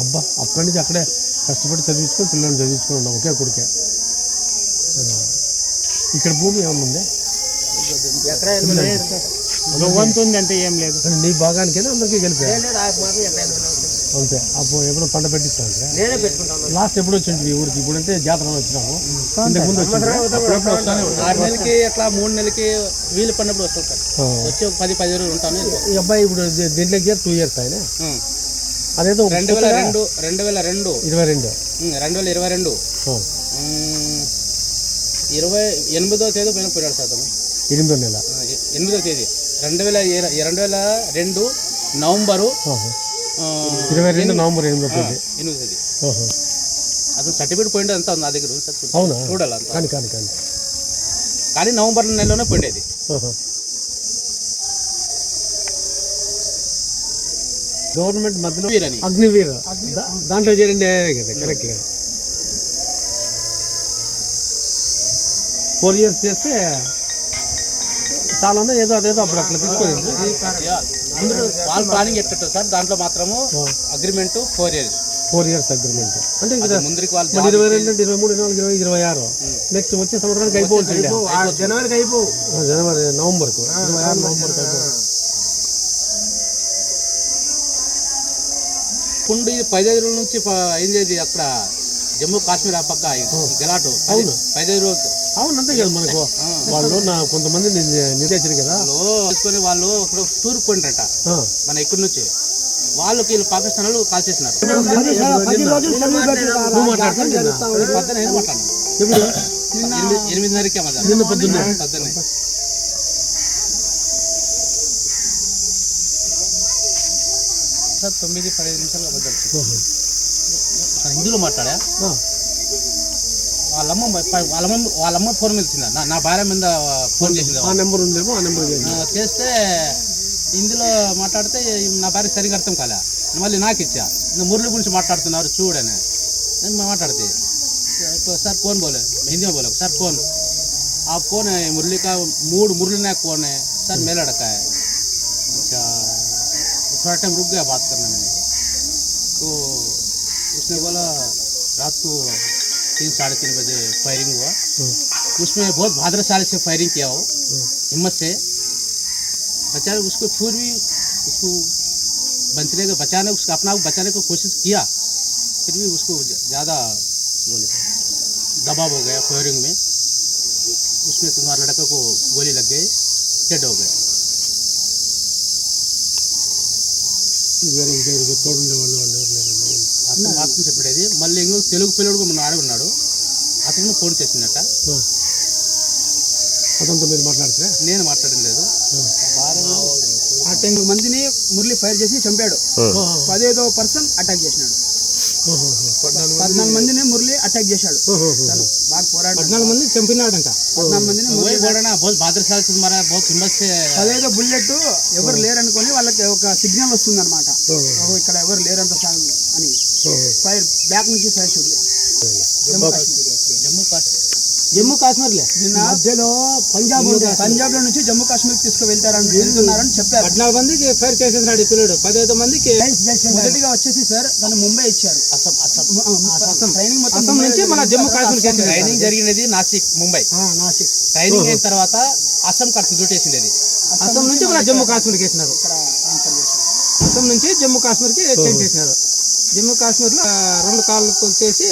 అబ్బా అప్పటి నుంచి అక్కడే కష్టపడి చదివించుకొని పిల్లల్ని చదివించుకొని ఉన్నాం, ఒకే కొడుకే. ఇక్కడ భూమి ఏమన్నా ఉంది? ఉంది అంతే, ఏం లేదు. నీ భాగానికైనా అందరికీ గెలిపా అంతే. అప్పుడు ఎప్పుడు పంట పెట్టిస్తాను లాస్ట్ ఎప్పుడు వచ్చింది ఈ ఊరికి? ఇప్పుడంటే జాతర వచ్చినాము, ఇంతకు ముందు వచ్చింది 6 నెలలకి అట్లా 3 నెలలకి వీలు పడినప్పుడు వస్తాం సార్. వచ్చి 10 రోజులు ఉంటాను. ఈ అబ్బాయి ఇప్పుడు దీంట్లోకి 2 years ఆయన అదేదో 2022 28వ తేదీ పైన పోయాడు సార్ అతను. 8వ నెల 8వ తేదీ 2022 నవంబరు 22 నవంబర్ 8వ తేదీ. అతను సర్టిఫికేట్ పోయింది అంతా నా దగ్గర అవునా? చూడాలి కానీ కానీ నవంబర్ నెలలోనే పోయిండేది. గవర్నమెంట్ మధ్యలో అగ్నివీర్ దాంట్లో చేరండి కదా, కరెక్ట్ కదా. 4 years చేస్తే చాలా ఏదో అదేదో అప్పుడు అట్లా తీసుకోలేదు. వాళ్ళు ప్లానింగ్ ఎట్టుంటారు సార్, దాంట్లో మాత్రము అగ్రిమెంట్ 4 years అగ్రిమెంట్. అంటే ముందుకి వాళ్ళు 22, 23, 24, 25, 26 నెక్స్ట్ వచ్చే సంవత్సరానికి అయిపోతుంది. జనవరి నవంబర్కు 26 నవంబర్కి అయిపోతుంది. పుండు 15 రోజుల నుంచి అయింది అక్కడ జమ్మూ కాశ్మీర్ ఆ పక్క గెలాటు. అవును 15 రోజులు. అవును అంతే కదా. మనకు వాళ్ళు కొంతమంది నిర్దేశారు కదా తీసుకొని వాళ్ళు అక్కడ టూర్ పోయిండ్రట మన ఇక్కడి నుంచి. వాళ్ళకి వీళ్ళు పాకిస్తాన్ వాళ్ళు కాల్ చేసినారు. ఎప్పుడు 8:30కే నిన్న పొద్దున్నే. సార్ 9-15 నిమిషాలు అబద్ధాలు హిందీలో మాట్లాడా. వాళ్ళమ్మ ఫోన్ మీద ఇచ్చిందా, నా భార్య మీద ఫోన్ చేసింది. ఆ నెంబర్ ఉందేమో, ఆ నెంబర్ చేస్తే హిందీలో మాట్లాడితే నా భార్య సరిగా అర్థం కాలే. మళ్ళీ నాకు ఇచ్చా, మురళి గురించి మాట్లాడుతున్నారు చూడని నేను మాట్లాడితే सर कौन बोले, हिंदी में बोले सर कौन, आप कौन है? मुरली का मुरली नायक कौन है? सर मेरा लड़का है। अच्छा, थोड़ा टाइम रुक गया बात करने में, तो उसने बोला रात को 3-3:30 बजे फायरिंग हुआ। उसमें बहुत भाद्रशाली से फायरिंग किया हो, हिम्मत से बेचारे उसको फिर भी उसको बचने का बचाने, उसका अपना बचाने की कोशिश किया, फिर भी उसको ज़्यादा बोले दबाव हो गया फायरिंग में। उसमें तुम्हारे लड़के को गोली लग गई, डेड हो गए। అతను మాత్రం చెప్పేది. మళ్ళీ ఇంకో తెలుగు పిల్లడు మన ఆడే ఉన్నాడు, అతను ఫోన్ చేసిందట. అతనితో మీరు మాట్లాడితే? నేను మాట్లాడడం లేదు. 10 మందిని మురళి ఫైర్ చేసి చంపాడు. 15వ పర్సన్ అటాక్ చేసినాడు. 14 మందిని మురళి అటాక్ చేశాడు. బాగా పోరాడు. 14 మంది చంపినాడంట. 14 మందిని అదేదో బుల్లెట్ ఎవరు లేరనుకొని వాళ్ళకి ఒక సిగ్నల్ వస్తుంది అనమాట, ఇక్కడ ఎవరు లేరంత అని. ఫైర్ బ్యాక్ నుంచి ఫైర్ షూట్ జమ్మూ కాశ్మీర్ మధ్యలో పంజాబ్ లో నుంచి జమ్మూ కాశ్మీర్ తీసుకువెళ్తున్నారని చెప్పారు. 14 మందికి ఫైర్ చేసేసినాడు పిల్లడు. 15 మందికి మొదటిగా వచ్చేసి సార్ దాన్ని ముంబై ఇచ్చారు. ట్రైనింగ్ మొత్తం నుంచి మన జమ్మూ కాశ్మీర్ ట్రైనింగ్ జరిగినది నాసిక్, ముంబై. ట్రైనింగ్ అయిన తర్వాత అస్సాం కట్టు చుట్టేసింది. అస్సాం నుంచి మన జమ్మూ కాశ్మీర్కి వేసినారు. అస్సాం నుంచి జమ్మూ కాశ్మీర్కి చేంజ్ చేసినారు. జమ్మూ కాశ్మీర్లో 2 కాళ్ళు చేసి